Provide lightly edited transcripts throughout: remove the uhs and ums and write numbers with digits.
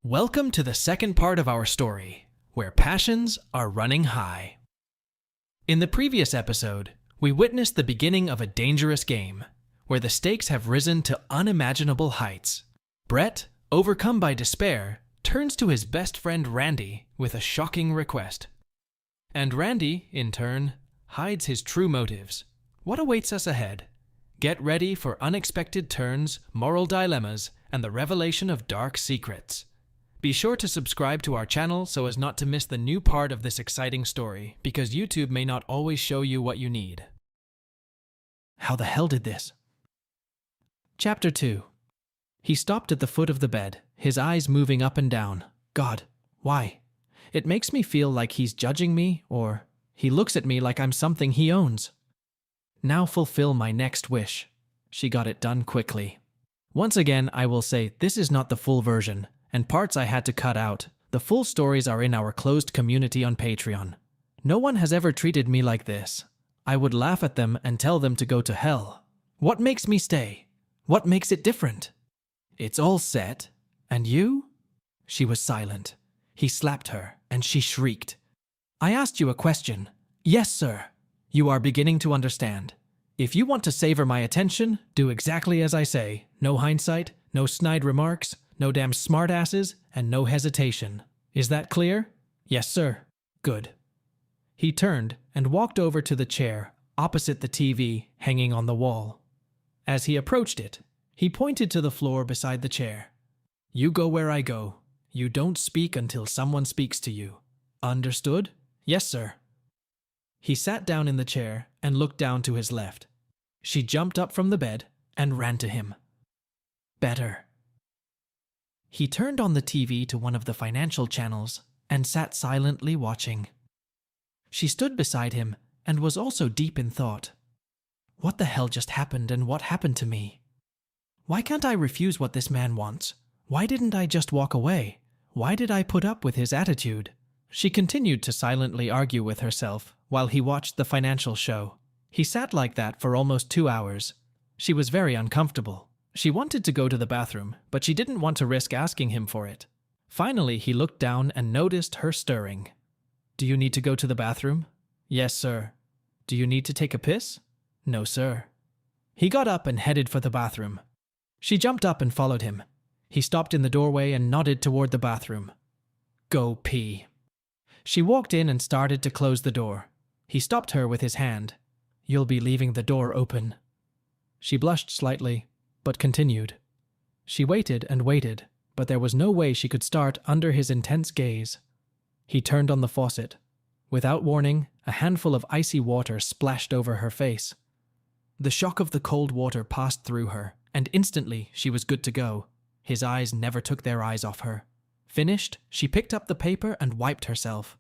Welcome to the second part of our story, where passions are running high. In the previous episode, we witnessed the beginning of a dangerous game, where the stakes have risen to unimaginable heights. Brett, overcome by despair, turns to his best friend Randy with a shocking request. And Randy, in turn, hides his true motives. What awaits us ahead? Get ready for unexpected turns, moral dilemmas, and the revelation of dark secrets. Be sure to subscribe to our channel so as not to miss the new part of this exciting story, because YouTube may not always show you what you need. How the hell did this? Chapter 2. He stopped at the foot of the bed, his eyes moving up and down. God, why? It makes me feel like he's judging me, or he looks at me like I'm something he owns. Now fulfill my next wish. She got it done quickly. Once again, I will say this is not the full version, and parts I had to cut out. The full stories are in our closed community on Patreon. No one has ever treated me like this. I would laugh at them and tell them to go to hell. What makes me stay? What makes it different? It's all set. And you? She was silent. He slapped her, and she shrieked. I asked you a question. Yes, sir. You are beginning to understand. If you want to savor my attention, do exactly as I say. No hindsight, no snide remarks, no damn smartasses, and no hesitation. Is that clear? Yes, sir. Good. He turned and walked over to the chair opposite the TV hanging on the wall. As he approached it, he pointed to the floor beside the chair. You go where I go. You don't speak until someone speaks to you. Understood? Yes, sir. He sat down in the chair and looked down to his left. She jumped up from the bed and ran to him. Better. He turned on the TV to one of the financial channels and sat silently watching. She stood beside him and was also deep in thought. What the hell just happened, and what happened to me? Why can't I refuse what this man wants? Why didn't I just walk away? Why did I put up with his attitude? She continued to silently argue with herself while he watched the financial show. He sat like that for almost 2 hours. She was very uncomfortable. She wanted to go to the bathroom, but she didn't want to risk asking him for it. Finally, he looked down and noticed her stirring. Do you need to go to the bathroom? Yes, sir. Do you need to take a piss? No, sir. He got up and headed for the bathroom. She jumped up and followed him. He stopped in the doorway and nodded toward the bathroom. Go pee. She walked in and started to close the door. He stopped her with his hand. You'll be leaving the door open. She blushed slightly, but continued. She waited and waited, but there was no way she could start under his intense gaze. He turned on the faucet. Without warning, a handful of icy water splashed over her face. The shock of the cold water passed through her, and instantly she was good to go. His eyes never took their eyes off her. Finished, she picked up the paper and wiped herself.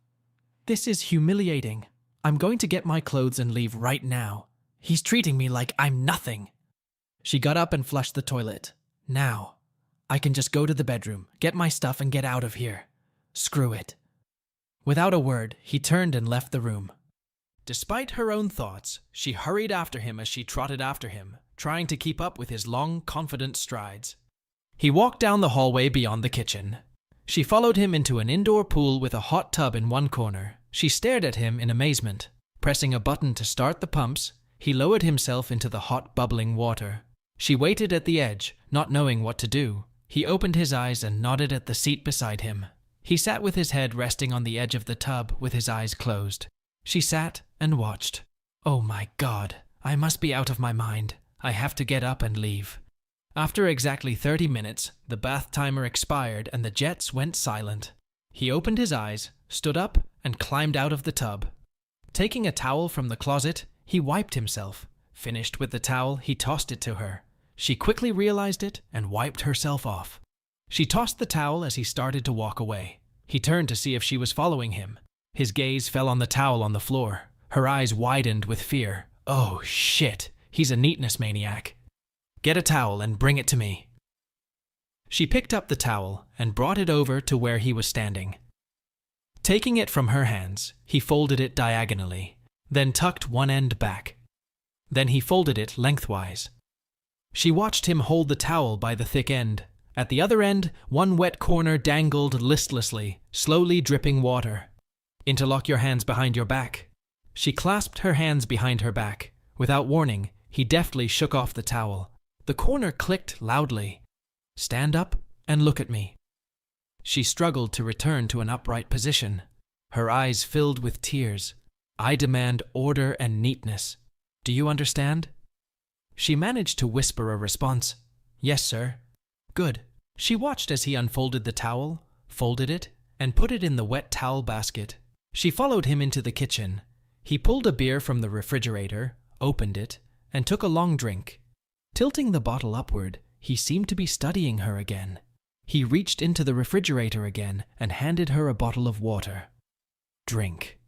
This is humiliating. I'm going to get my clothes and leave right now. He's treating me like I'm nothing. She got up and flushed the toilet. Now, I can just go to the bedroom, get my stuff, and get out of here. Screw it. Without a word, he turned and left the room. Despite her own thoughts, she hurried after him as she trotted after him, trying to keep up with his long, confident strides. He walked down the hallway beyond the kitchen. She followed him into an indoor pool with a hot tub in one corner. She stared at him in amazement. Pressing a button to start the pumps, he lowered himself into the hot, bubbling water. She waited at the edge, not knowing what to do. He opened his eyes and nodded at the seat beside him. He sat with his head resting on the edge of the tub with his eyes closed. She sat and watched. Oh my God, I must be out of my mind. I have to get up and leave. After exactly 30 minutes, the bath timer expired and the jets went silent. He opened his eyes, stood up, and climbed out of the tub. Taking a towel from the closet, he wiped himself. Finished with the towel, he tossed it to her. She quickly realized it and wiped herself off. She tossed the towel as he started to walk away. He turned to see if she was following him. His gaze fell on the towel on the floor. Her eyes widened with fear. Oh, shit. He's a neatness maniac. Get a towel and bring it to me. She picked up the towel and brought it over to where he was standing. Taking it from her hands, he folded it diagonally, then tucked one end back. Then he folded it lengthwise. She watched him hold the towel by the thick end. At the other end, one wet corner dangled listlessly, slowly dripping water. Interlock your hands behind your back. She clasped her hands behind her back. Without warning, he deftly shook off the towel. The corner clicked loudly. Stand up and look at me. She struggled to return to an upright position. Her eyes filled with tears. I demand order and neatness. Do you understand? She managed to whisper a response. Yes, sir. Good. She watched as he unfolded the towel, folded it, and put it in the wet towel basket. She followed him into the kitchen. He pulled a beer from the refrigerator, opened it, and took a long drink. Tilting the bottle upward, he seemed to be studying her again. He reached into the refrigerator again and handed her a bottle of water. Drink.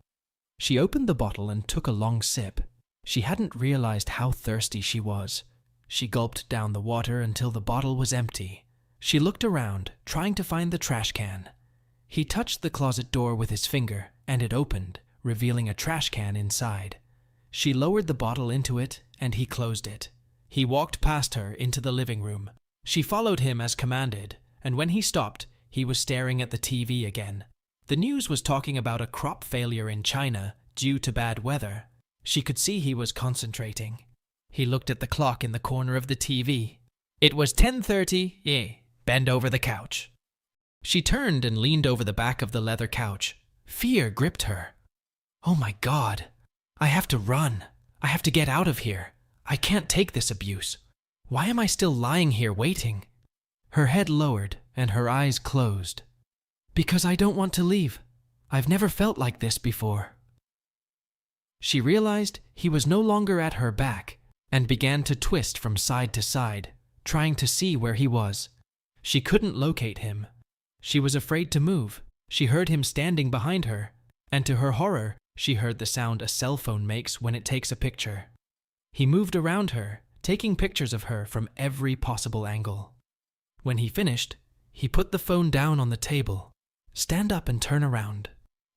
She opened the bottle and took a long sip. She hadn't realized how thirsty she was. She gulped down the water until the bottle was empty. She looked around, trying to find the trash can. He touched the closet door with his finger, and it opened, revealing a trash can inside. She lowered the bottle into it, and he closed it. He walked past her into the living room. She followed him as commanded, and when he stopped, he was staring at the TV again. The news was talking about a crop failure in China due to bad weather. She could see he was concentrating. He looked at the clock in the corner of the TV. It was 10:30. Bend over the couch. She turned and leaned over the back of the leather couch. Fear gripped her. Oh my God. I have to run. I have to get out of here. I can't take this abuse. Why am I still lying here waiting? Her head lowered and her eyes closed. Because I don't want to leave. I've never felt like this before. She realized he was no longer at her back and began to twist from side to side, trying to see where he was. She couldn't locate him. She was afraid to move. She heard him standing behind her, and to her horror, she heard the sound a cell phone makes when it takes a picture. He moved around her, taking pictures of her from every possible angle. When he finished, he put the phone down on the table. Stand up and turn around.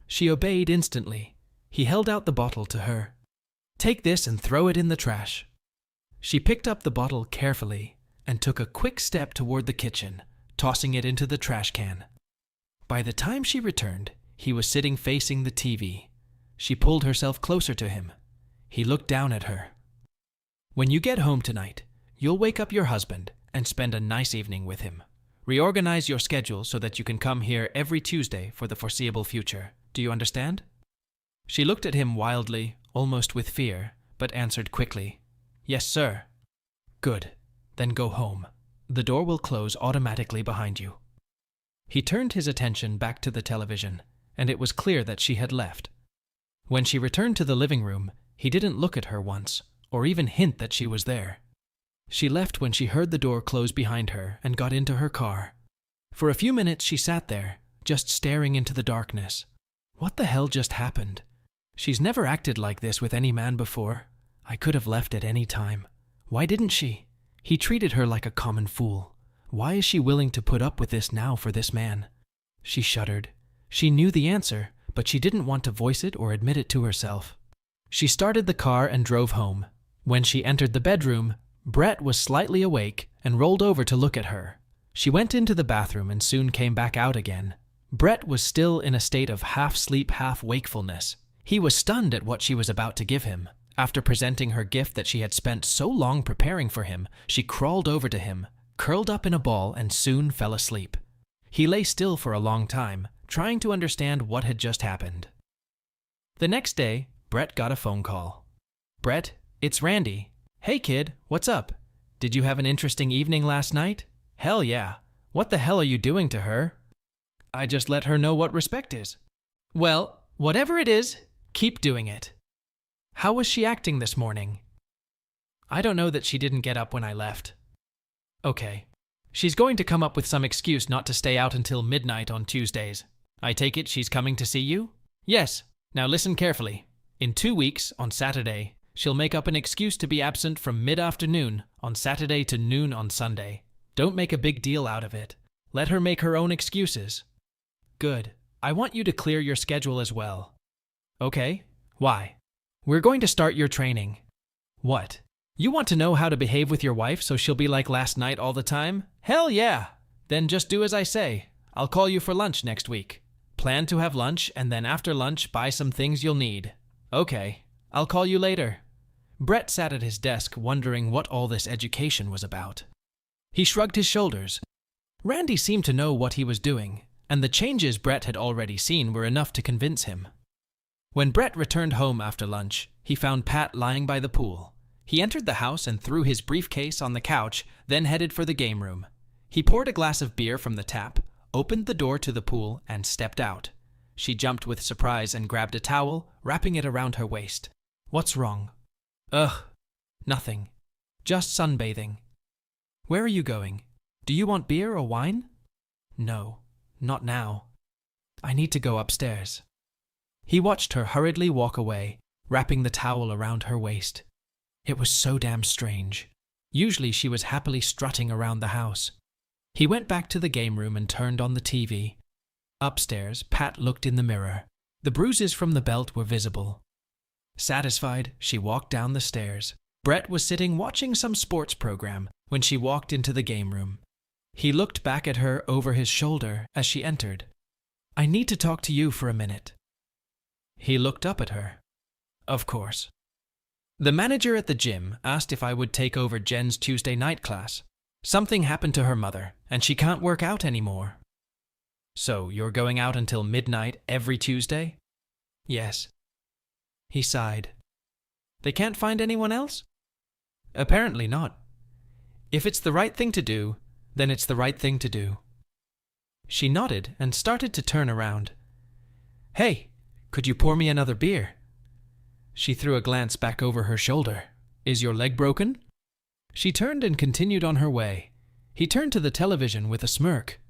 She obeyed instantly. He held out the bottle to her. Take this and throw it in the trash. She picked up the bottle carefully and took a quick step toward the kitchen, tossing it into the trash can. By the time she returned, he was sitting facing the TV. She pulled herself closer to him. He looked down at her. When you get home tonight, you'll wake up your husband and spend a nice evening with him. Reorganize your schedule so that you can come here every Tuesday for the foreseeable future. Do you understand? She looked at him wildly, almost with fear, but answered quickly, Yes, sir. Good. Then go home. The door will close automatically behind you. He turned his attention back to the television, and it was clear that she had left. When she returned to the living room, he didn't look at her once, or even hint that she was there. She left when she heard the door close behind her and got into her car. For a few minutes she sat there, just staring into the darkness. What the hell just happened? She's never acted like this with any man before. I could have left at any time. Why didn't she? He treated her like a common fool. Why is she willing to put up with this now for this man? She shuddered. She knew the answer, but she didn't want to voice it or admit it to herself. She started the car and drove home. When she entered the bedroom, Brett was slightly awake and rolled over to look at her. She went into the bathroom and soon came back out again. Brett was still in a state of half-sleep, half-wakefulness. He was stunned at what she was about to give him. After presenting her gift that she had spent so long preparing for him, she crawled over to him, curled up in a ball, and soon fell asleep. He lay still for a long time, trying to understand what had just happened. The next day, Brett got a phone call. Brett, it's Randy. Hey kid, what's up? Did you have an interesting evening last night? Hell yeah. What the hell are you doing to her? I just let her know what respect is. Well, whatever it is, keep doing it. How was she acting this morning? I don't know that she didn't get up when I left. Okay. She's going to come up with some excuse not to stay out until midnight on Tuesdays. I take it she's coming to see you? Yes. Now listen carefully. In 2 weeks, on Saturday, she'll make up an excuse to be absent from mid-afternoon on Saturday to noon on Sunday. Don't make a big deal out of it. Let her make her own excuses. Good. I want you to clear your schedule as well. Okay. Why? We're going to start your training. What? You want to know how to behave with your wife so she'll be like last night all the time? Hell yeah! Then just do as I say. I'll call you for lunch next week. Plan to have lunch, and then after lunch, buy some things you'll need. Okay, I'll call you later. Brett sat at his desk wondering what all this education was about. He shrugged his shoulders. Randy seemed to know what he was doing, and the changes Brett had already seen were enough to convince him. When Brett returned home after lunch, he found Pat lying by the pool. He entered the house and threw his briefcase on the couch, then headed for the game room. He poured a glass of beer from the tap, opened the door to the pool, and stepped out. She jumped with surprise and grabbed a towel, wrapping it around her waist. What's wrong? Ugh, nothing. Just sunbathing. Where are you going? Do you want beer or wine? No, not now. I need to go upstairs. He watched her hurriedly walk away, wrapping the towel around her waist. It was so damn strange. Usually she was happily strutting around the house. He went back to the game room and turned on the TV. Upstairs, Pat looked in the mirror. The bruises from the belt were visible. Satisfied, she walked down the stairs. Brett was sitting watching some sports program when she walked into the game room. He looked back at her over his shoulder as she entered. I need to talk to you for a minute. He looked up at her. Of course. The manager at the gym asked if I would take over Jen's Tuesday night class. Something happened to her mother, and she can't work out anymore. So you're going out until midnight every Tuesday? Yes. He sighed. They can't find anyone else? Apparently not. If it's the right thing to do, then it's the right thing to do. She nodded and started to turn around. Hey, could you pour me another beer? She threw a glance back over her shoulder. Is your leg broken? She turned and continued on her way. He turned to the television with a smirk.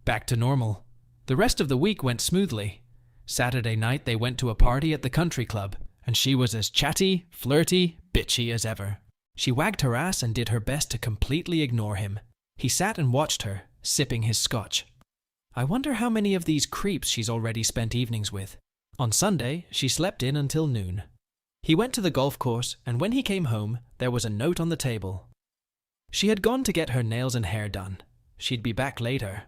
Back to normal. The rest of the week went smoothly. Saturday night they went to a party at the country club, and she was as chatty, flirty, bitchy as ever. She wagged her ass and did her best to completely ignore him. He sat and watched her, sipping his scotch. I wonder how many of these creeps she's already spent evenings with. On Sunday, she slept in until noon. He went to the golf course, and when he came home, there was a note on the table. She had gone to get her nails and hair done. She'd be back later.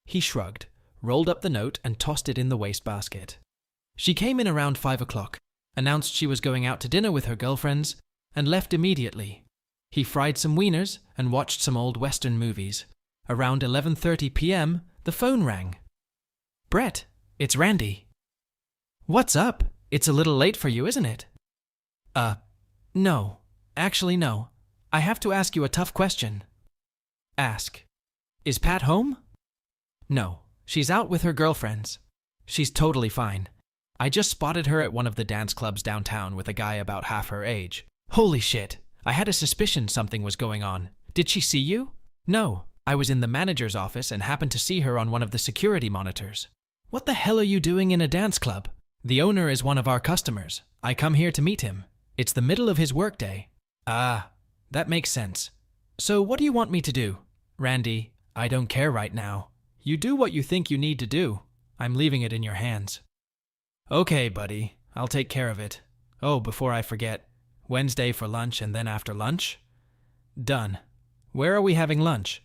He shrugged, rolled up the note, and tossed it in the wastebasket. She came in around 5 o'clock, announced she was going out to dinner with her girlfriends, and left immediately. He fried some wieners and watched some old Western movies. Around 11:30 p.m., the phone rang. Brett, it's Randy. What's up? It's a little late for you, isn't it? No. Actually, no. I have to ask you a tough question. Ask. Is Pat home? No. She's out with her girlfriends. She's totally fine. I just spotted her at one of the dance clubs downtown with a guy about half her age. Holy shit. I had a suspicion something was going on. Did she see you? No. I was in the manager's office and happened to see her on one of the security monitors. What the hell are you doing in a dance club? The owner is one of our customers. I come here to meet him. It's the middle of his workday. Ah, that makes sense. So what do you want me to do? Randy, I don't care right now. You do what you think you need to do. I'm leaving it in your hands. Okay, buddy. I'll take care of it. Oh, before I forget, Wednesday for lunch and then after lunch? Done. Where are we having lunch?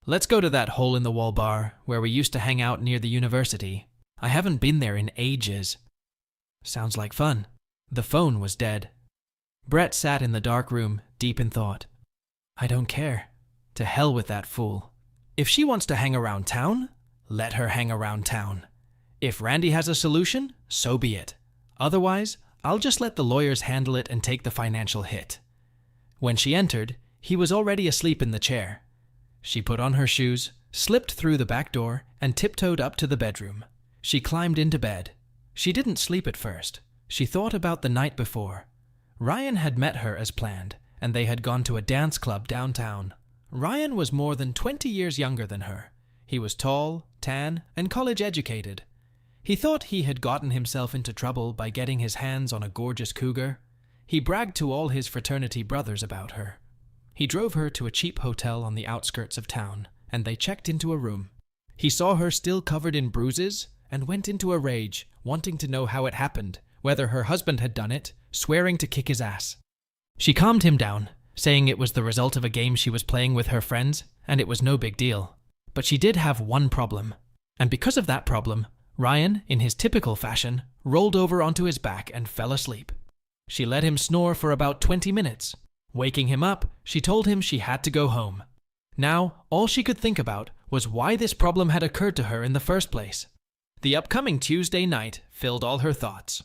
Let's go to that hole-in-the-wall bar where we used to hang out near the university. I haven't been there in ages. Sounds like fun. The phone was dead. Brett sat in the dark room, deep in thought. I don't care. To hell with that fool. If she wants to hang around town, let her hang around town. If Randy has a solution, so be it. Otherwise, I'll just let the lawyers handle it and take the financial hit. When she entered, he was already asleep in the chair. She put on her shoes, slipped through the back door, and tiptoed up to the bedroom. She climbed into bed. She didn't sleep at first. She thought about the night before. Ryan had met her as planned, and they had gone to a dance club downtown. Ryan was more than 20 years younger than her. He was tall, tan, and college-educated. He thought he had gotten himself into trouble by getting his hands on a gorgeous cougar. He bragged to all his fraternity brothers about her. He drove her to a cheap hotel on the outskirts of town, and they checked into a room. He saw her still covered in bruises and went into a rage, wanting to know how it happened, whether her husband had done it, swearing to kick his ass. She calmed him down, saying it was the result of a game she was playing with her friends, and it was no big deal. But she did have one problem. And because of that problem, Ryan, in his typical fashion, rolled over onto his back and fell asleep. She let him snore for about 20 minutes. Waking him up, she told him she had to go home. Now, all she could think about was why this problem had occurred to her in the first place. The upcoming Tuesday night filled all her thoughts.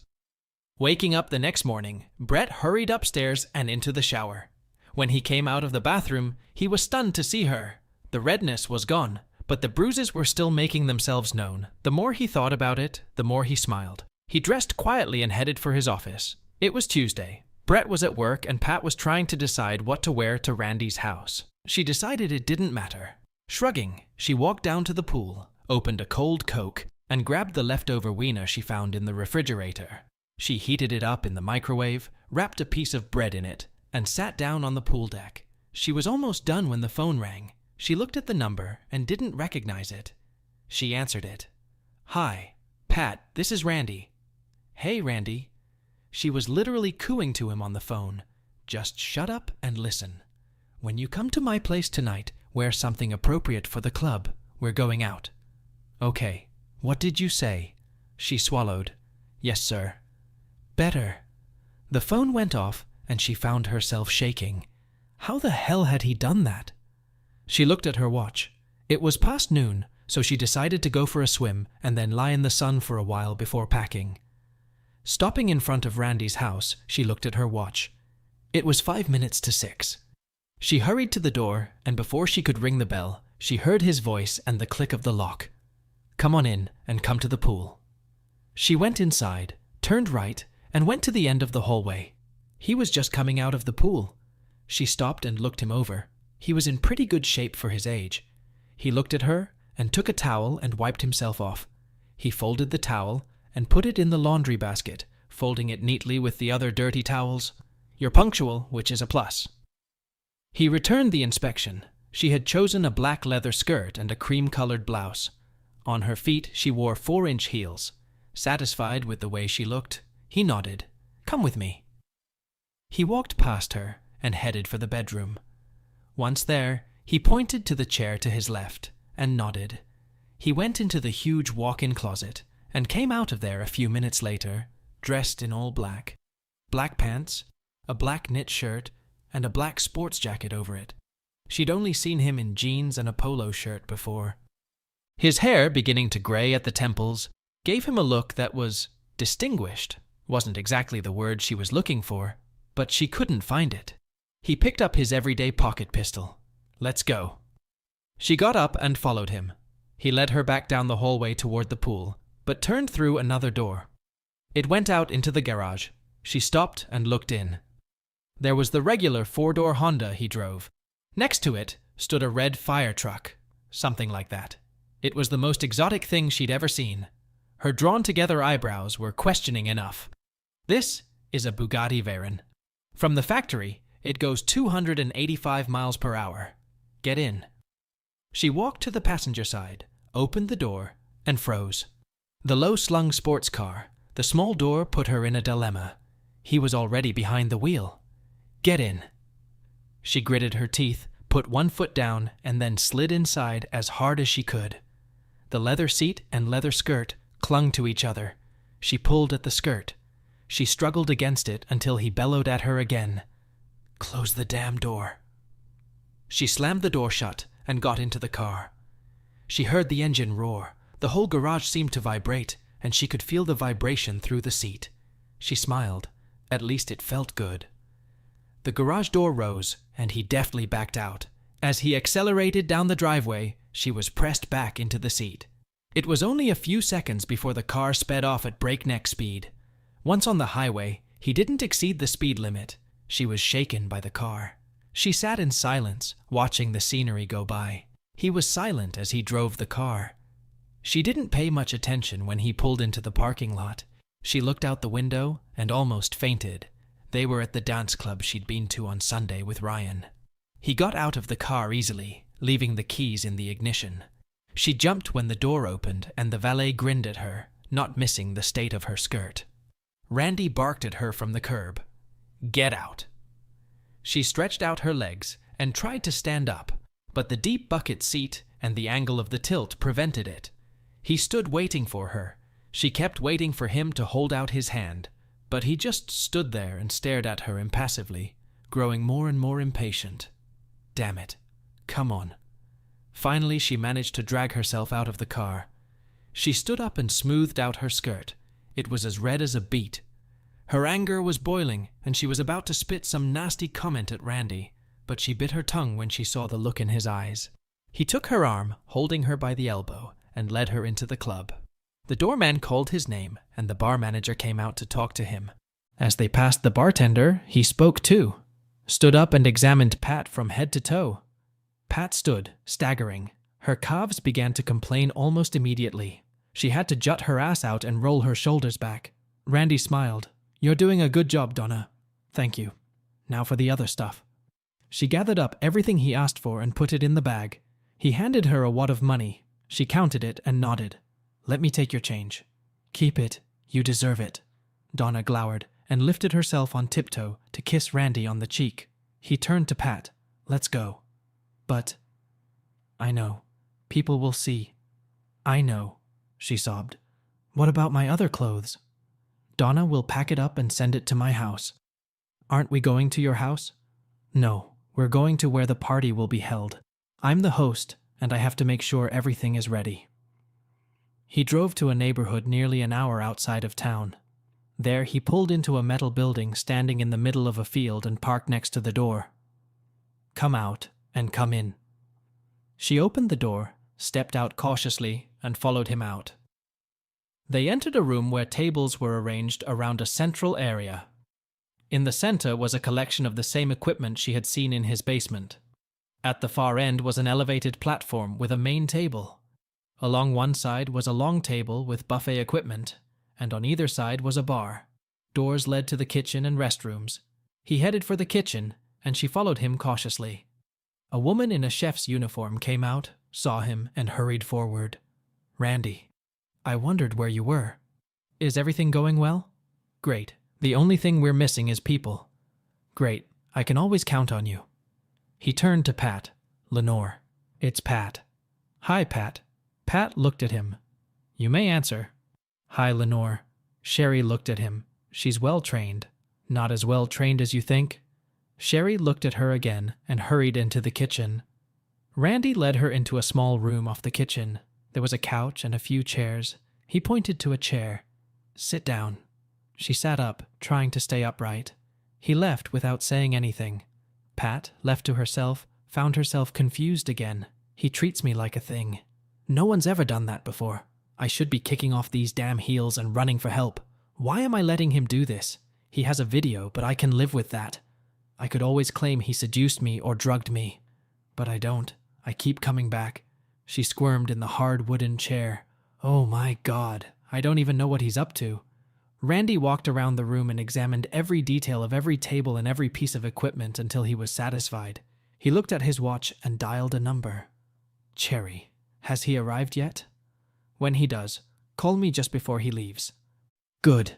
Waking up the next morning, Brett hurried upstairs and into the shower. When he came out of the bathroom, he was stunned to see her. The redness was gone, but the bruises were still making themselves known. The more he thought about it, the more he smiled. He dressed quietly and headed for his office. It was Tuesday. Brett was at work and Pat was trying to decide what to wear to Randy's house. She decided it didn't matter. Shrugging, she walked down to the pool, opened a cold Coke, and grabbed the leftover wiener she found in the refrigerator. She heated it up in the microwave, wrapped a piece of bread in it, and sat down on the pool deck. She was almost done when the phone rang. She looked at the number and didn't recognize it. She answered it. "Hi, Pat, this is Randy." "Hey, Randy." She was literally cooing to him on the phone. "Just shut up and listen. When you come to my place tonight, wear something appropriate for the club. We're going out." "Okay. What did you say?" She swallowed. "Yes, sir." "Better." The phone went off and she found herself shaking. How the hell had he done that? She looked at her watch. It was past noon, so she decided to go for a swim and then lie in the sun for a while before packing. Stopping in front of Randy's house, she looked at her watch. It was 5 minutes to 6. She hurried to the door, and before she could ring the bell, she heard his voice and the click of the lock. "Come on in and come to the pool." She went inside, turned right, and went to the end of the hallway. He was just coming out of the pool. She stopped and looked him over. He was in pretty good shape for his age. He looked at her and took a towel and wiped himself off. He folded the towel and put it in the laundry basket, folding it neatly with the other dirty towels. "You're punctual, which is a plus." He returned the inspection. She had chosen a black leather skirt and a cream-colored blouse. On her feet, she wore 4-inch heels. Satisfied with the way she looked, he nodded. "Come with me." He walked past her and headed for the bedroom. Once there, he pointed to the chair to his left and nodded. He went into the huge walk-in closet and came out of there a few minutes later, dressed in all black. Black pants, a black knit shirt, and a black sports jacket over it. She'd only seen him in jeans and a polo shirt before. His hair, beginning to gray at the temples, gave him a look that was distinguished. Wasn't exactly the word she was looking for, but she couldn't find it. He picked up his everyday pocket pistol. "Let's go." She got up and followed him. He led her back down the hallway toward the pool, but turned through another door. It went out into the garage. She stopped and looked in. There was the regular 4-door Honda he drove. Next to it stood a red fire truck, something like that. It was the most exotic thing she'd ever seen. Her drawn-together eyebrows were questioning enough. "This is a Bugatti Veyron. From the factory, it goes 285 miles per hour. Get in." She walked to the passenger side, opened the door, and froze. The low-slung sports car, the small door put her in a dilemma. He was already behind the wheel. "Get in." She gritted her teeth, put one foot down, and then slid inside as hard as she could. The leather seat and leather skirt clung to each other. She pulled at the skirt. She struggled against it until he bellowed at her again. "Close the damn door." She slammed the door shut and got into the car. She heard the engine roar. The whole garage seemed to vibrate, and she could feel the vibration through the seat. She smiled. At least it felt good. The garage door rose, and he deftly backed out. As he accelerated down the driveway, she was pressed back into the seat. It was only a few seconds before the car sped off at breakneck speed. Once on the highway, he didn't exceed the speed limit. She was shaken by the car. She sat in silence, watching the scenery go by. He was silent as he drove the car. She didn't pay much attention when he pulled into the parking lot. She looked out the window and almost fainted. They were at the dance club she'd been to on Sunday with Ryan. He got out of the car easily, leaving the keys in the ignition. She jumped when the door opened and the valet grinned at her, not missing the state of her skirt. Randy barked at her from the curb. "Get out." She stretched out her legs and tried to stand up, but the deep bucket seat and the angle of the tilt prevented it. He stood waiting for her. She kept waiting for him to hold out his hand, but he just stood there and stared at her impassively, growing more and more impatient. Damn it. Come on. Finally, she managed to drag herself out of the car. She stood up and smoothed out her skirt. It was as red as a beet. Her anger was boiling, and she was about to spit some nasty comment at Randy, but she bit her tongue when she saw the look in his eyes. He took her arm, holding her by the elbow, and led her into the club. The doorman called his name, and the bar manager came out to talk to him. As they passed the bartender, he spoke too, stood up and examined Pat from head to toe. Pat stood, staggering. Her calves began to complain almost immediately. She had to jut her ass out and roll her shoulders back. Randy smiled. "You're doing a good job, Donna. Thank you. Now for the other stuff." She gathered up everything he asked for and put it in the bag. He handed her a wad of money. She counted it and nodded. "Let me take your change." "Keep it. You deserve it." Donna glowered and lifted herself on tiptoe to kiss Randy on the cheek. He turned to Pat. "Let's go." "But..." "I know. People will see." "I know," she sobbed. "What about my other clothes?" "Donna will pack it up and send it to my house." "Aren't we going to your house?" "No, we're going to where the party will be held. I'm the host, and I have to make sure everything is ready." He drove to a neighborhood nearly an hour outside of town. There he pulled into a metal building standing in the middle of a field and parked next to the door. "Come out and come in." She opened the door, stepped out cautiously, and followed him out. They entered a room where tables were arranged around a central area. In the center was a collection of the same equipment she had seen in his basement. At the far end was an elevated platform with a main table. Along one side was a long table with buffet equipment, and on either side was a bar. Doors led to the kitchen and restrooms. He headed for the kitchen, and she followed him cautiously. A woman in a chef's uniform came out, saw him, and hurried forward. "Randy, I wondered where you were. Is everything going well?" "Great. The only thing we're missing is people." "Great. I can always count on you." He turned to Pat. "Lenore." "It's Pat." "Hi, Pat." Pat looked at him. "You may answer." "Hi, Lenore." Sherry looked at him. "She's well trained." "Not as well trained as you think." Sherry looked at her again and hurried into the kitchen. Randy led her into a small room off the kitchen. There was a couch and a few chairs. He pointed to a chair. "Sit down." She sat up, trying to stay upright. He left without saying anything. Pat, left to herself, found herself confused again. He treats me like a thing. No one's ever done that before. I should be kicking off these damn heels and running for help. Why am I letting him do this? He has a video, but I can live with that. I could always claim he seduced me or drugged me. But I don't. I keep coming back. She squirmed in the hard wooden chair. Oh my God, I don't even know what he's up to. Randy walked around the room and examined every detail of every table and every piece of equipment until he was satisfied. He looked at his watch and dialed a number. Cherry. Has he arrived yet? When he does, call me just before he leaves. Good.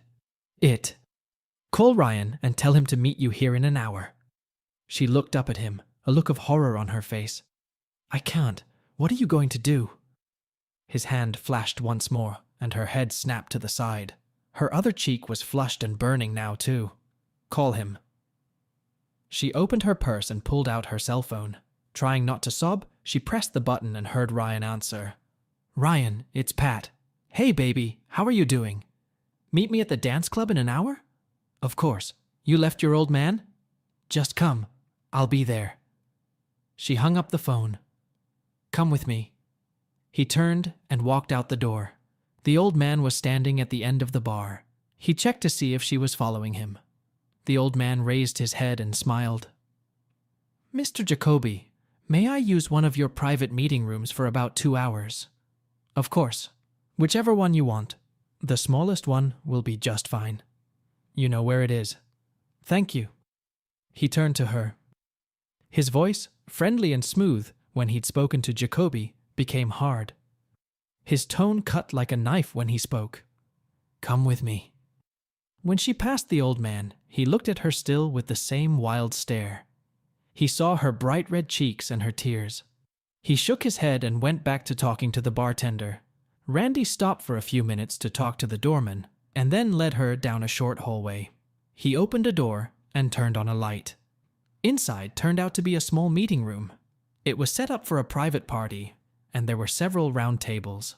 Call Ryan and tell him to meet you here in an hour. She looked up at him, a look of horror on her face. I can't. What are you going to do? His hand flashed once more, and her head snapped to the side. Her other cheek was flushed and burning now, too. Call him. She opened her purse and pulled out her cell phone. Trying not to sob, she pressed the button and heard Ryan answer. Ryan, it's Pat. Hey, baby, how are you doing? Meet me at the dance club in an hour? Of course. You left your old man? Just come. I'll be there. She hung up the phone. Come with me. He turned and walked out the door. The old man was standing at the end of the bar. He checked to see if she was following him. The old man raised his head and smiled. Mr. Jacoby, may I use one of your private meeting rooms for about 2 hours? Of course. Whichever one you want. The smallest one will be just fine. You know where it is. Thank you. He turned to her. His voice, friendly and smooth when he'd spoken to Jacoby, became hard. His tone cut like a knife when he spoke. Come with me. When she passed the old man, he looked at her still with the same wild stare. He saw her bright red cheeks and her tears. He shook his head and went back to talking to the bartender. Randy stopped for a few minutes to talk to the doorman, and then led her down a short hallway. He opened a door and turned on a light. Inside turned out to be a small meeting room. It was set up for a private party, and there were several round tables.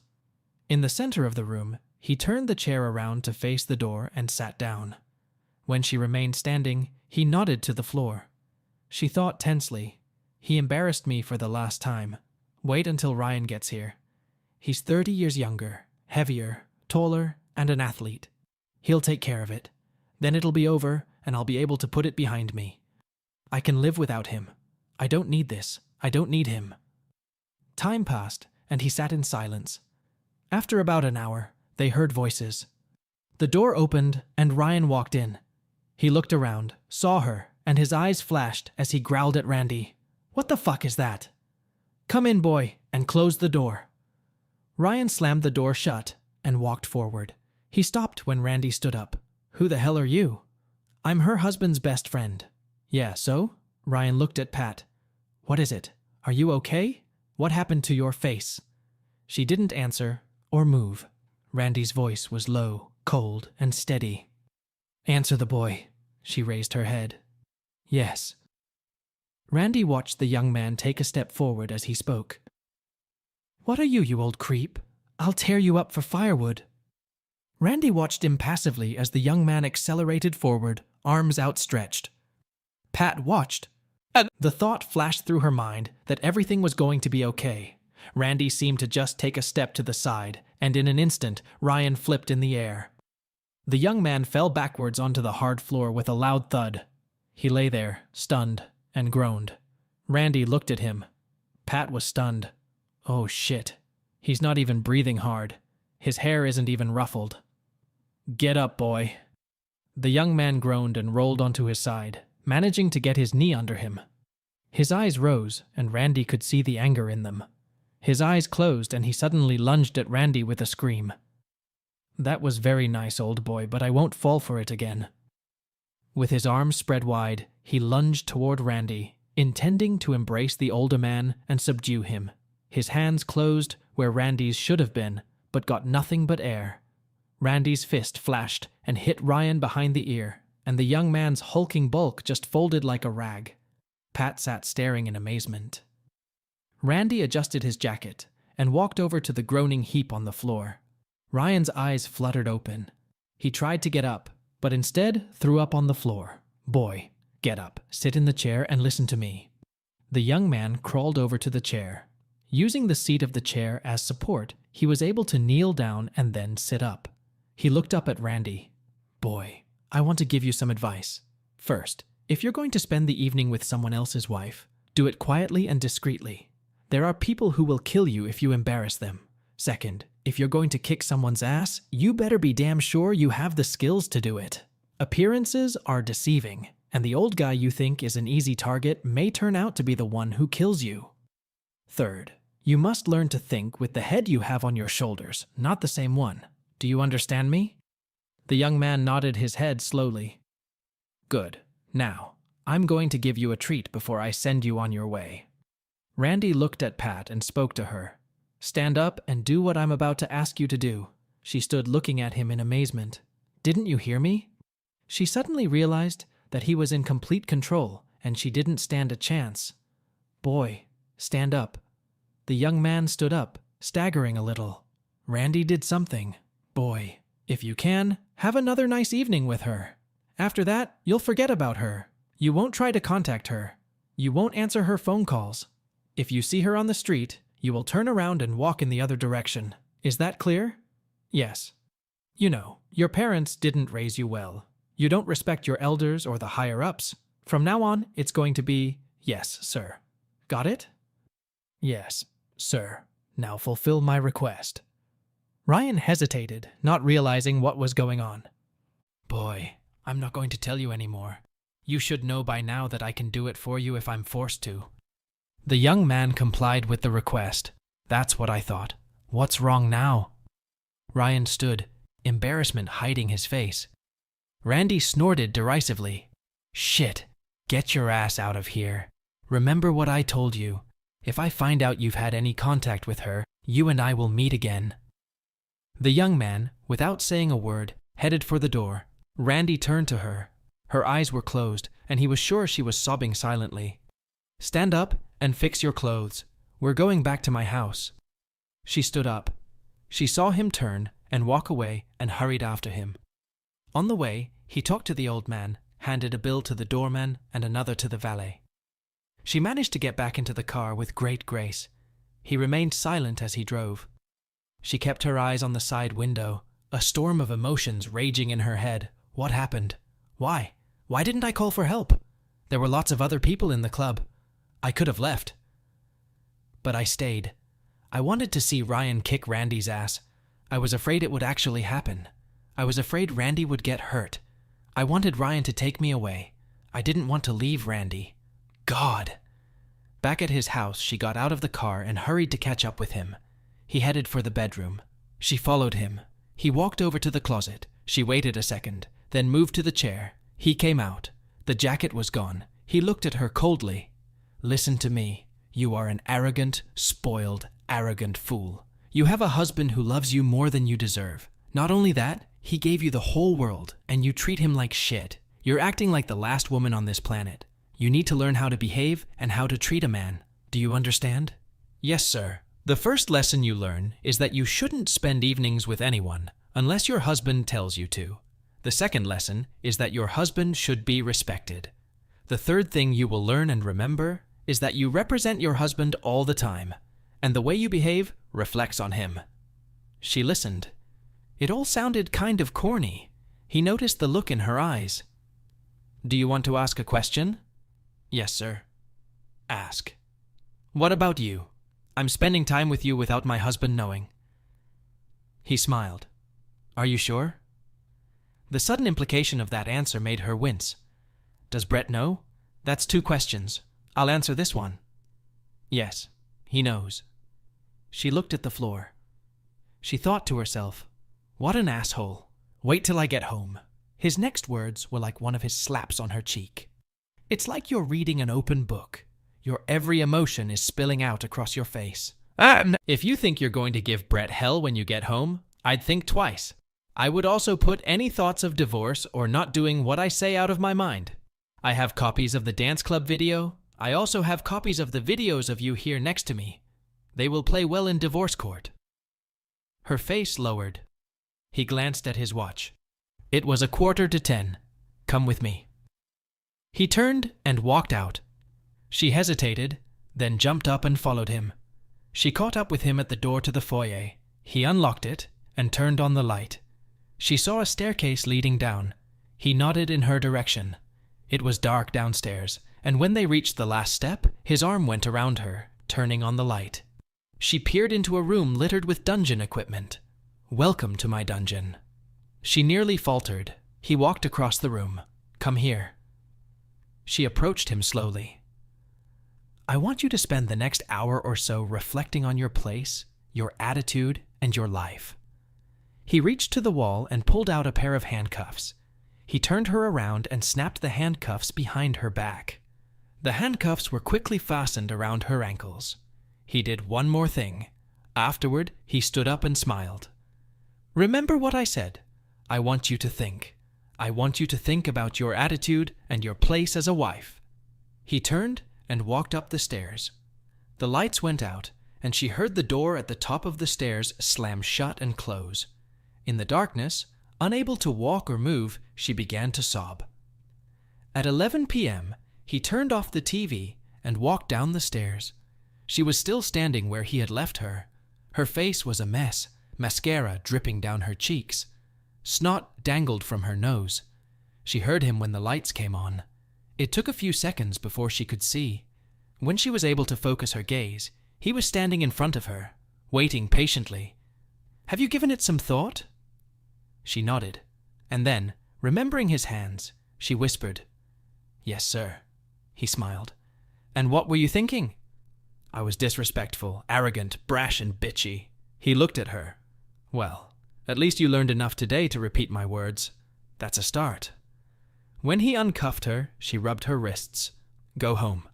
In the center of the room, he turned the chair around to face the door and sat down. When she remained standing, he nodded to the floor. She thought tensely, "He embarrassed me for the last time. Wait until Ryan gets here. He's 30 years younger, heavier, taller, and an athlete. He'll take care of it. Then it'll be over, and I'll be able to put it behind me. I can live without him. I don't need this. I don't need him." Time passed, and he sat in silence. After about an hour, they heard voices. The door opened, and Ryan walked in. He looked around, saw her, and his eyes flashed as he growled at Randy. "What the fuck is that? Come in, boy," and closed the door. Ryan slammed the door shut and walked forward. He stopped when Randy stood up. "Who the hell are you?" "I'm her husband's best friend." "Yeah, so?" Ryan looked at Pat. "What is it? Are you okay? What happened to your face?" She didn't answer or move. Randy's voice was low, cold, and steady. "Answer the boy." She raised her head. "Yes." Randy watched the young man take a step forward as he spoke. "What are you old creep? I'll tear you up for firewood." Randy watched impassively as the young man accelerated forward, arms outstretched. Pat watched. The thought flashed through her mind that everything was going to be okay. Randy seemed to just take a step to the side, and in an instant, Ryan flipped in the air. The young man fell backwards onto the hard floor with a loud thud. He lay there, stunned, and groaned. Randy looked at him. Pat was stunned. Oh shit. He's not even breathing hard. His hair isn't even ruffled. "Get up, boy." The young man groaned and rolled onto his side, managing to get his knee under him. His eyes rose, and Randy could see the anger in them. His eyes closed, and he suddenly lunged at Randy with a scream. "That was very nice, old boy, but I won't fall for it again." With his arms spread wide, he lunged toward Randy, intending to embrace the older man and subdue him. His hands closed where Randy's should have been, but got nothing but air. Randy's fist flashed and hit Ryan behind the ear, and the young man's hulking bulk just folded like a rag. Pat sat staring in amazement. Randy adjusted his jacket and walked over to the groaning heap on the floor. Ryan's eyes fluttered open. He tried to get up, but instead threw up on the floor. "Boy, get up, sit in the chair and listen to me." The young man crawled over to the chair. Using the seat of the chair as support, he was able to kneel down and then sit up. He looked up at Randy. "Boy, I want to give you some advice. First, if you're going to spend the evening with someone else's wife, do it quietly and discreetly. There are people who will kill you if you embarrass them. Second, if you're going to kick someone's ass, you better be damn sure you have the skills to do it. Appearances are deceiving, and the old guy you think is an easy target may turn out to be the one who kills you. Third, you must learn to think with the head you have on your shoulders, not the same one. Do you understand me?" The young man nodded his head slowly. "Good. Now, I'm going to give you a treat before I send you on your way." Randy looked at Pat and spoke to her. "Stand up and do what I'm about to ask you to do." She stood looking at him in amazement. "Didn't you hear me?" She suddenly realized that he was in complete control, and she didn't stand a chance. "Boy, stand up." The young man stood up, staggering a little. Randy did something. "Boy, if you can, have another nice evening with her. After that, you'll forget about her. You won't try to contact her. You won't answer her phone calls. If you see her on the street, you will turn around and walk in the other direction. Is that clear?" "Yes." "You know, your parents didn't raise you well. You don't respect your elders or the higher-ups. From now on, it's going to be, 'Yes, sir.' Got it?" "Yes, sir. Now fulfill my request." Ryan hesitated, not realizing what was going on. "Boy, I'm not going to tell you anymore. You should know by now that I can do it for you if I'm forced to." The young man complied with the request. That's what I thought. What's wrong now? Ryan stood, embarrassment hiding his face. Randy snorted derisively. "Shit, get your ass out of here. Remember what I told you. If I find out you've had any contact with her, you and I will meet again." The young man, without saying a word, headed for the door. Randy turned to her. Her eyes were closed, and he was sure she was sobbing silently. "Stand up and fix your clothes. We're going back to my house." She stood up. She saw him turn and walk away and hurried after him. On the way, he talked to the old man, handed a bill to the doorman and another to the valet. She managed to get back into the car with great grace. He remained silent as he drove. She kept her eyes on the side window, a storm of emotions raging in her head. What happened? Why? Why didn't I call for help? There were lots of other people in the club. I could have left. But I stayed. I wanted to see Ryan kick Randy's ass. I was afraid it would actually happen. I was afraid Randy would get hurt. I wanted Ryan to take me away. I didn't want to leave Randy. God! Back at his house, she got out of the car and hurried to catch up with him. He headed for the bedroom. She followed him. He walked over to the closet. She waited a second, then moved to the chair. He came out. The jacket was gone. He looked at her coldly. "Listen to me. You are an arrogant, spoiled, arrogant fool. You have a husband who loves you more than you deserve. Not only that, he gave you the whole world, and you treat him like shit. You're acting like the last woman on this planet. You need to learn how to behave and how to treat a man. Do you understand?" "Yes, sir. The first lesson you learn is that you shouldn't spend evenings with anyone unless your husband tells you to. The second lesson is that your husband should be respected. The third thing you will learn and remember is that you represent your husband all the time, and the way you behave reflects on him." She listened. It all sounded kind of corny. He noticed the look in her eyes. "Do you want to ask a question?" "Yes, sir." "Ask." "What about you? I'm spending time with you without my husband knowing." He smiled. "Are you sure?" The sudden implication of that answer made her wince. "Does Brett know? That's 2 questions. I'll answer this one." "Yes, he knows." She looked at the floor. She thought to herself, "What an asshole. Wait till I get home." His next words were like one of his slaps on her cheek. "It's like you're reading an open book. Your every emotion is spilling out across your face. If you think you're going to give Brett hell when you get home, I'd think twice. I would also put any thoughts of divorce or not doing what I say out of my mind. I have copies of the dance club video. I also have copies of the videos of you here next to me. They will play well in divorce court." Her face lowered. He glanced at his watch. It was 9:15. "Come with me." He turned and walked out. She hesitated, then jumped up and followed him. She caught up with him at the door to the foyer. He unlocked it and turned on the light. She saw a staircase leading down. He nodded in her direction. It was dark downstairs, and when they reached the last step, his arm went around her, turning on the light. She peered into a room littered with dungeon equipment. "Welcome to my dungeon." She nearly faltered. He walked across the room. "Come here." She approached him slowly. "I want you to spend the next hour or so reflecting on your place, your attitude, and your life." He reached to the wall and pulled out a pair of handcuffs. He turned her around and snapped the handcuffs behind her back. The handcuffs were quickly fastened around her ankles. He did one more thing. Afterward, he stood up and smiled. "Remember what I said. I want you to think. I want you to think about your attitude and your place as a wife." He turned and walked up the stairs. The lights went out, and she heard the door at the top of the stairs slam shut and close. In the darkness, unable to walk or move, she began to sob. At 11 p.m., he turned off the TV and walked down the stairs. She was still standing where he had left her. Her face was a mess, mascara dripping down her cheeks. Snot dangled from her nose. She heard him when the lights came on. It took a few seconds before she could see. When she was able to focus her gaze, he was standing in front of her, waiting patiently. "Have you given it some thought?" She nodded, and then, remembering his hands, she whispered, "Yes, sir." He smiled. "And what were you thinking?" "I was disrespectful, arrogant, brash, and bitchy." He looked at her. "Well, at least you learned enough today to repeat my words. That's a start." When he uncuffed her, she rubbed her wrists. "Go home.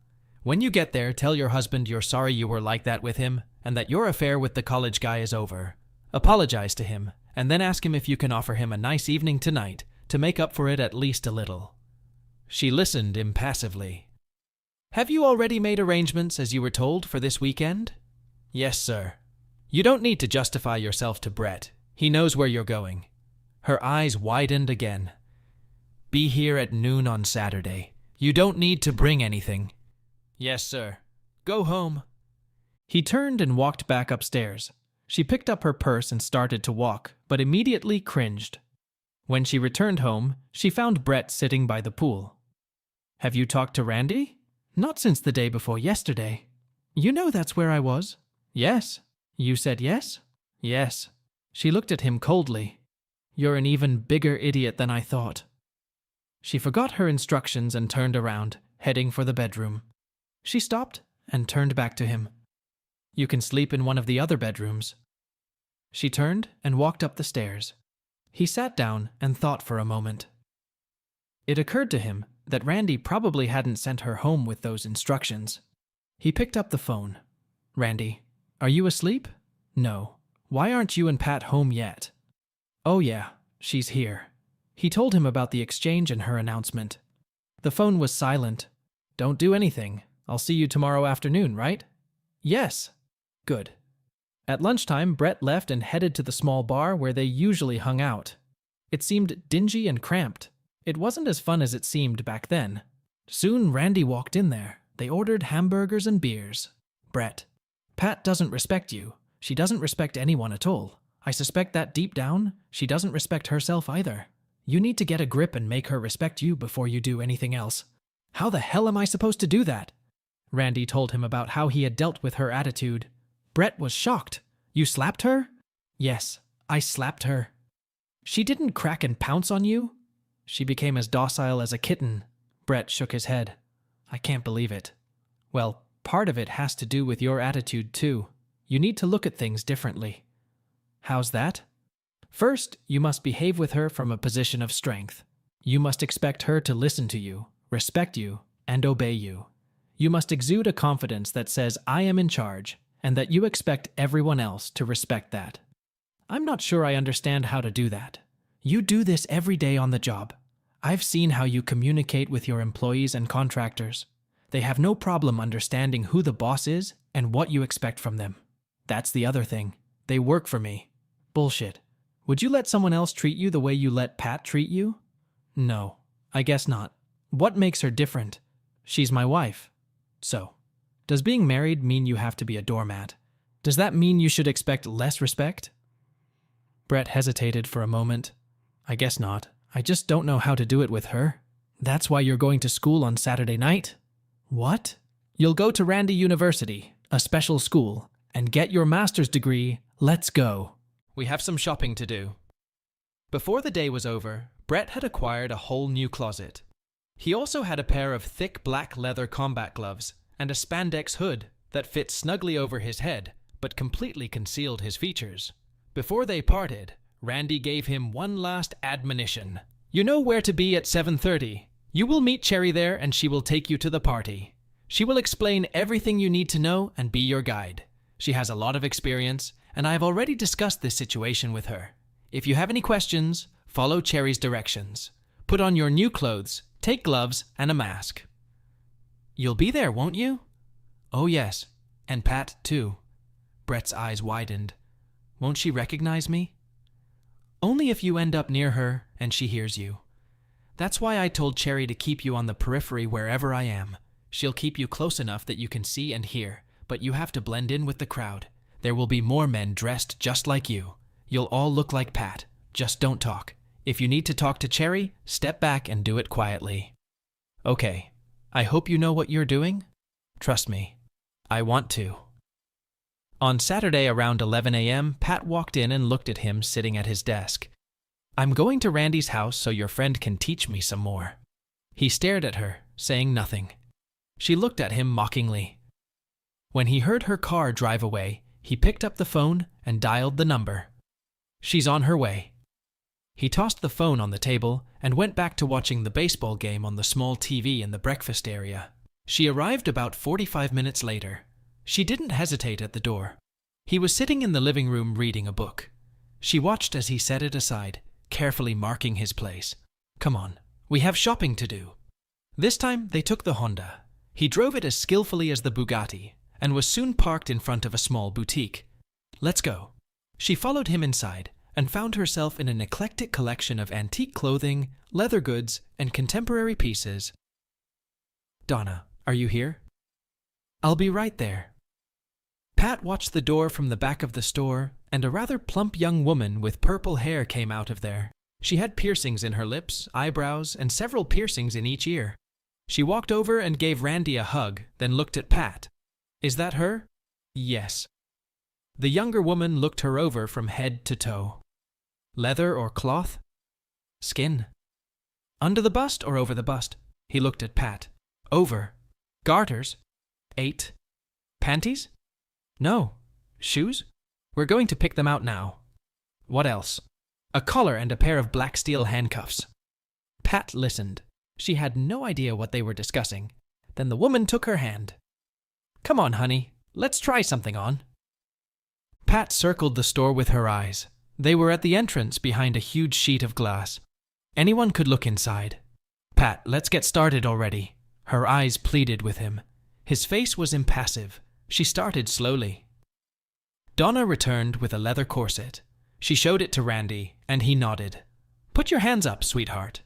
When you get there, tell your husband you're sorry you were like that with him and that your affair with the college guy is over. Apologize to him, and then ask him if you can offer him a nice evening tonight to make up for it at least a little." She listened impassively. "Have you already made arrangements, as you were told, for this weekend?" "Yes, sir." "You don't need to justify yourself to Brett. He knows where you're going." Her eyes widened again. "Be here at noon on Saturday. You don't need to bring anything." "Yes, sir. Go home." He turned and walked back upstairs. She picked up her purse and started to walk, but immediately cringed. When she returned home, she found Brett sitting by the pool. "Have you talked to Randy?" "Not since the day before yesterday." "You know that's where I was." "Yes." "You said yes?" "Yes." She looked at him coldly. "You're an even bigger idiot than I thought." She forgot her instructions and turned around, heading for the bedroom. She stopped and turned back to him. "You can sleep in one of the other bedrooms." She turned and walked up the stairs. He sat down and thought for a moment. It occurred to him that Randy probably hadn't sent her home with those instructions. He picked up the phone. "Randy, are you asleep?" "No. Why aren't you and Pat home yet?" "Oh yeah, she's here." He told him about the exchange and her announcement. The phone was silent. "Don't do anything. I'll see you tomorrow afternoon, right?" "Yes." "Good." At lunchtime, Brett left and headed to the small bar where they usually hung out. It seemed dingy and cramped. It wasn't as fun as it seemed back then. Soon Randy walked in there. They ordered hamburgers and beers. "Brett, Pat doesn't respect you. She doesn't respect anyone at all. I suspect that deep down, she doesn't respect herself either. You need to get a grip and make her respect you before you do anything else." "How the hell am I supposed to do that?" Randy told him about how he had dealt with her attitude. Brett was shocked. "You slapped her?" "Yes, I slapped her." "She didn't crack and pounce on you?" "She became as docile as a kitten." Brett shook his head. "I can't believe it." "Well, part of it has to do with your attitude too. You need to look at things differently." "How's that?" "First, you must behave with her from a position of strength. You must expect her to listen to you, respect you, and obey you. You must exude a confidence that says, 'I am in charge,' and that you expect everyone else to respect that." "I'm not sure I understand how to do that." "You do this every day on the job. I've seen how you communicate with your employees and contractors. They have no problem understanding who the boss is and what you expect from them. That's the other thing. They work for me." "Bullshit. Would you let someone else treat you the way you let Pat treat you?" "No, I guess not." "What makes her different?" "She's my wife." "So, does being married mean you have to be a doormat? Does that mean you should expect less respect?" Brett hesitated for a moment. "I guess not. I just don't know how to do it with her." "That's why you're going to school on Saturday night?" "What?" "You'll go to Randy University, a special school, and get your master's degree. Let's go. We have some shopping to do." Before the day was over, Brett had acquired a whole new closet. He also had a pair of thick black leather combat gloves and a spandex hood that fit snugly over his head but completely concealed his features. Before they parted, Randy gave him one last admonition. "You know where to be at 7:30. You will meet Cherry there and she will take you to the party. She will explain everything you need to know and be your guide. She has a lot of experience, and I have already discussed this situation with her. If you have any questions, follow Cherry's directions. Put on your new clothes, take gloves, and a mask." "You'll be there, won't you?" "Oh yes, and Pat too." Brett's eyes widened. "Won't she recognize me?" "Only if you end up near her and she hears you. That's why I told Cherry to keep you on the periphery wherever I am. She'll keep you close enough that you can see and hear, but you have to blend in with the crowd. There will be more men dressed just like you. You'll all look like Pat. Just don't talk. If you need to talk to Cherry, step back and do it quietly." "Okay. I hope you know what you're doing?" "Trust me. I want to." On Saturday around 11 a.m., Pat walked in and looked at him sitting at his desk. "I'm going to Randy's house so your friend can teach me some more." He stared at her, saying nothing. She looked at him mockingly. When he heard her car drive away, he picked up the phone and dialed the number. "She's on her way." He tossed the phone on the table and went back to watching the baseball game on the small TV in the breakfast area. She arrived about 45 minutes later. She didn't hesitate at the door. He was sitting in the living room reading a book. She watched as he set it aside, carefully marking his place. Come on, we have shopping to do. This time they took the Honda. He drove it as skillfully as the Bugatti and was soon parked in front of a small boutique. Let's go. She followed him inside and found herself in an eclectic collection of antique clothing, leather goods, and contemporary pieces. Donna, are you here? I'll be right there. Pat watched the door from the back of the store, and a rather plump young woman with purple hair came out of there. She had piercings in her lips, eyebrows, and several piercings in each ear. She walked over and gave Randy a hug, then looked at Pat. Is that her? Yes. The younger woman looked her over from head to toe. Leather or cloth? Skin. Under the bust or over the bust? He looked at Pat. Over. Garters? 8. Panties? No. Shoes? We're going to pick them out now. What else? A collar and a pair of black steel handcuffs. Pat listened. She had no idea what they were discussing. Then the woman took her hand. Come on, honey. Let's try something on. Pat circled the store with her eyes. They were at the entrance behind a huge sheet of glass. Anyone could look inside. Pat, let's get started already. Her eyes pleaded with him. His face was impassive. She started slowly. Donna returned with a leather corset. She showed it to Randy, and he nodded. Put your hands up, sweetheart.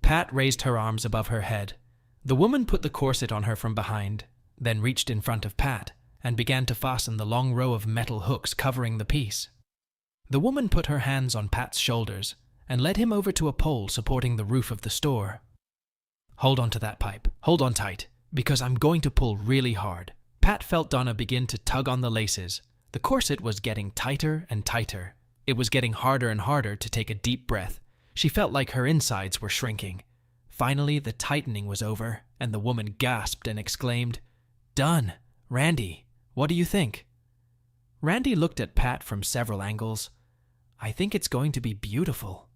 Pat raised her arms above her head. The woman put the corset on her from behind, then reached in front of Pat and began to fasten the long row of metal hooks covering the piece. The woman put her hands on Pat's shoulders and led him over to a pole supporting the roof of the store. Hold on to that pipe. Hold on tight, because I'm going to pull really hard. Pat felt Donna begin to tug on the laces. The corset was getting tighter and tighter. It was getting harder and harder to take a deep breath. She felt like her insides were shrinking. Finally, the tightening was over, and the woman gasped and exclaimed, Done! Randy, what do you think? Randy looked at Pat from several angles. I think it's going to be beautiful.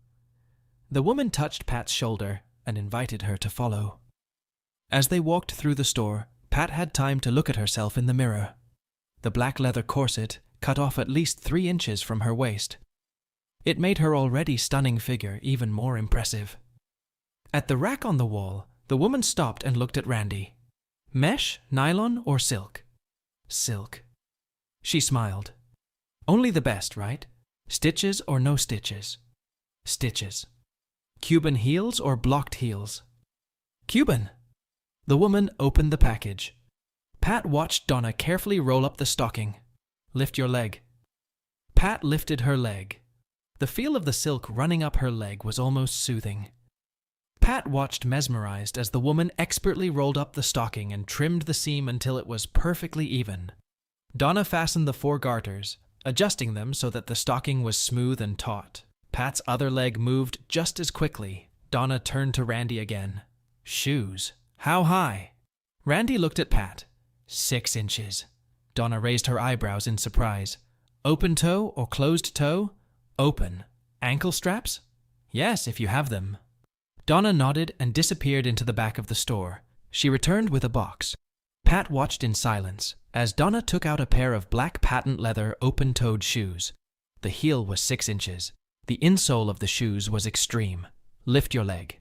The woman touched Pat's shoulder and invited her to follow. As they walked through the store, Pat had time to look at herself in the mirror. The black leather corset cut off at least 3 inches from her waist. It made her already stunning figure even more impressive. At the rack on the wall, the woman stopped and looked at Randy. Mesh, nylon, or silk? Silk. She smiled. Only the best, right? Stitches or no stitches? Stitches. Cuban heels or blocked heels? Cuban. The woman opened the package. Pat watched Donna carefully roll up the stocking. Lift your leg. Pat lifted her leg. The feel of the silk running up her leg was almost soothing. Pat watched mesmerized as the woman expertly rolled up the stocking and trimmed the seam until it was perfectly even. Donna fastened the 4 garters, adjusting them so that the stocking was smooth and taut. Pat's other leg moved just as quickly. Donna turned to Randy again. Shoes. How high? Randy looked at Pat. 6 inches. Donna raised her eyebrows in surprise. Open toe or closed toe? Open. Ankle straps? Yes, if you have them. Donna nodded and disappeared into the back of the store. She returned with a box. Pat watched in silence as Donna took out a pair of black patent leather open-toed shoes. The heel was 6 inches. The insole of the shoes was extreme. Lift your leg.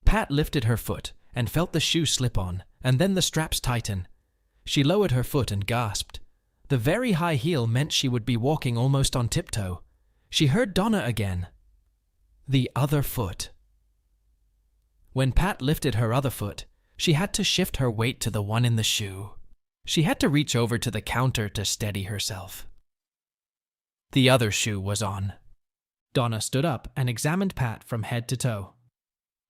Pat lifted her foot and felt the shoe slip on, and then the straps tighten. She lowered her foot and gasped. The very high heel meant she would be walking almost on tiptoe. She heard Donna again. The other foot. When Pat lifted her other foot, she had to shift her weight to the one in the shoe. She had to reach over to the counter to steady herself. The other shoe was on. Donna stood up and examined Pat from head to toe.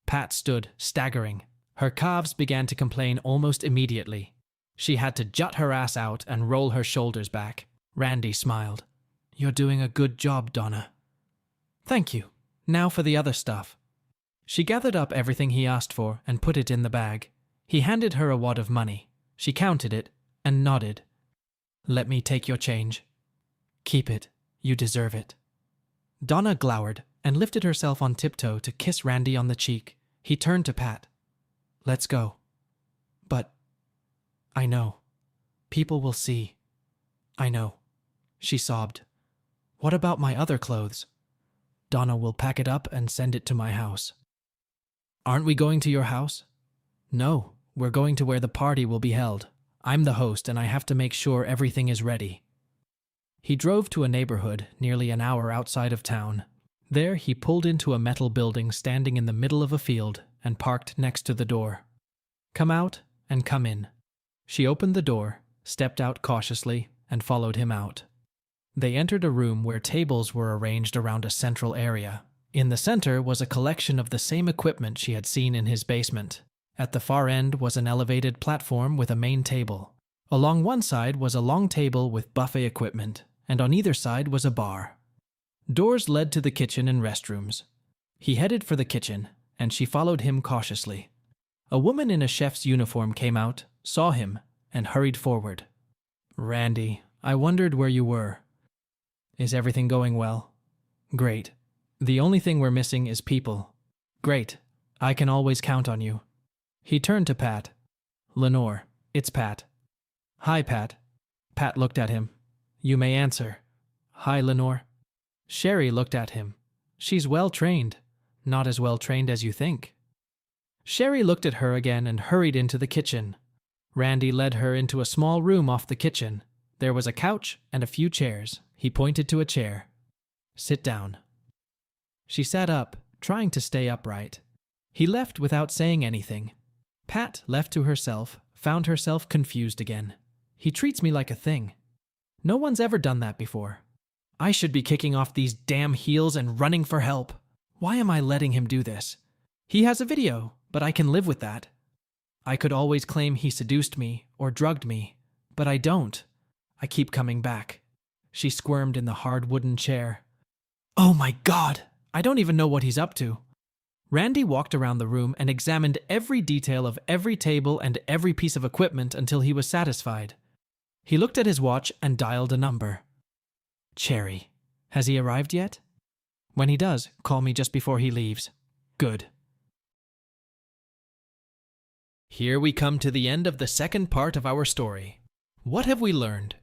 Pat stood, staggering. Her calves began to complain almost immediately. She had to jut her ass out and roll her shoulders back. Randy smiled. You're doing a good job, Donna. Thank you. Now for the other stuff. She gathered up everything he asked for and put it in the bag. He handed her a wad of money. She counted it and nodded. Let me take your change. Keep it. You deserve it. Donna glowered and lifted herself on tiptoe to kiss Randy on the cheek. He turned to Pat. Let's go. But I know. People will see. I know. She sobbed. What about my other clothes? Donna will pack it up and send it to my house. Aren't we going to your house? No, we're going to where the party will be held. I'm the host and I have to make sure everything is ready. He drove to a neighborhood nearly an hour outside of town. There he pulled into a metal building standing in the middle of a field and parked next to the door. Come out and come in. She opened the door, stepped out cautiously, and followed him out. They entered a room where tables were arranged around a central area. In the center was a collection of the same equipment she had seen in his basement. At the far end was an elevated platform with a main table. Along one side was a long table with buffet equipment, and on either side was a bar. Doors led to the kitchen and restrooms. He headed for the kitchen, and she followed him cautiously. A woman in a chef's uniform came out, saw him, and hurried forward. Randy, I wondered where you were. Is everything going well? Great. The only thing we're missing is people. Great. I can always count on you. He turned to Pat. Lenore, it's Pat. Hi, Pat. Pat looked at him. You may answer. Hi, Lenore. Sherry looked at him. She's well trained. Not as well trained as you think. Sherry looked at her again and hurried into the kitchen. Randy led her into a small room off the kitchen. There was a couch and a few chairs. He pointed to a chair. Sit down. She sat up, trying to stay upright. He left without saying anything. Pat, left to herself, found herself confused again. He treats me like a thing. No one's ever done that before. I should be kicking off these damn heels and running for help. Why am I letting him do this? He has a video, but I can live with that. I could always claim he seduced me or drugged me, but I don't. I keep coming back. She squirmed in the hard wooden chair. Oh my God! I don't even know what he's up to. Randy walked around the room and examined every detail of every table and every piece of equipment until he was satisfied. He looked at his watch and dialed a number. Cherry. Has he arrived yet? When he does, call me just before he leaves. Good. Here we come to the end of the second part of our story. What have we learned?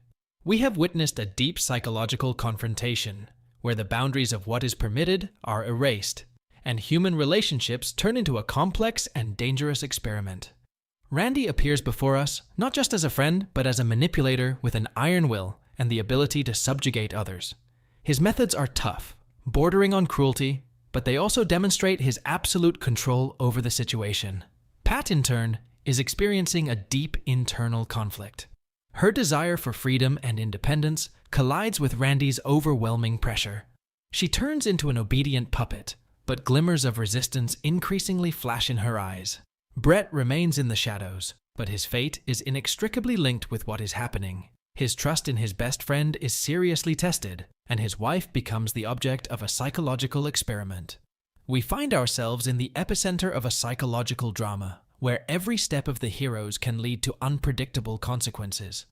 We have witnessed a deep psychological confrontation, where the boundaries of what is permitted are erased, and human relationships turn into a complex and dangerous experiment. Randy appears before us not just as a friend, but as a manipulator with an iron will and the ability to subjugate others. His methods are tough, bordering on cruelty, but they also demonstrate his absolute control over the situation. Pat, in turn, is experiencing a deep internal conflict. Her desire for freedom and independence collides with Randy's overwhelming pressure. She turns into an obedient puppet, but glimmers of resistance increasingly flash in her eyes. Brett remains in the shadows, but his fate is inextricably linked with what is happening. His trust in his best friend is seriously tested, and his wife becomes the object of a psychological experiment. We find ourselves in the epicenter of a psychological drama, where every step of the heroes can lead to unpredictable consequences.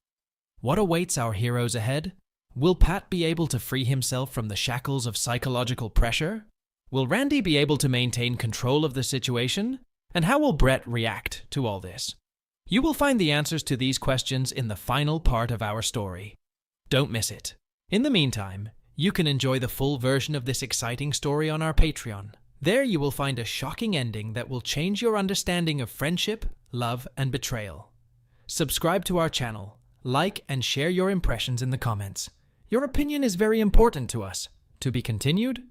What awaits our heroes ahead? Will Pat be able to free himself from the shackles of psychological pressure? Will Randy be able to maintain control of the situation? And how will Brett react to all this? You will find the answers to these questions in the final part of our story. Don't miss it. In the meantime, you can enjoy the full version of this exciting story on our Patreon. There you will find a shocking ending that will change your understanding of friendship, love, and betrayal. Subscribe to our channel, like and share your impressions in the comments. Your opinion is very important to us. To be continued?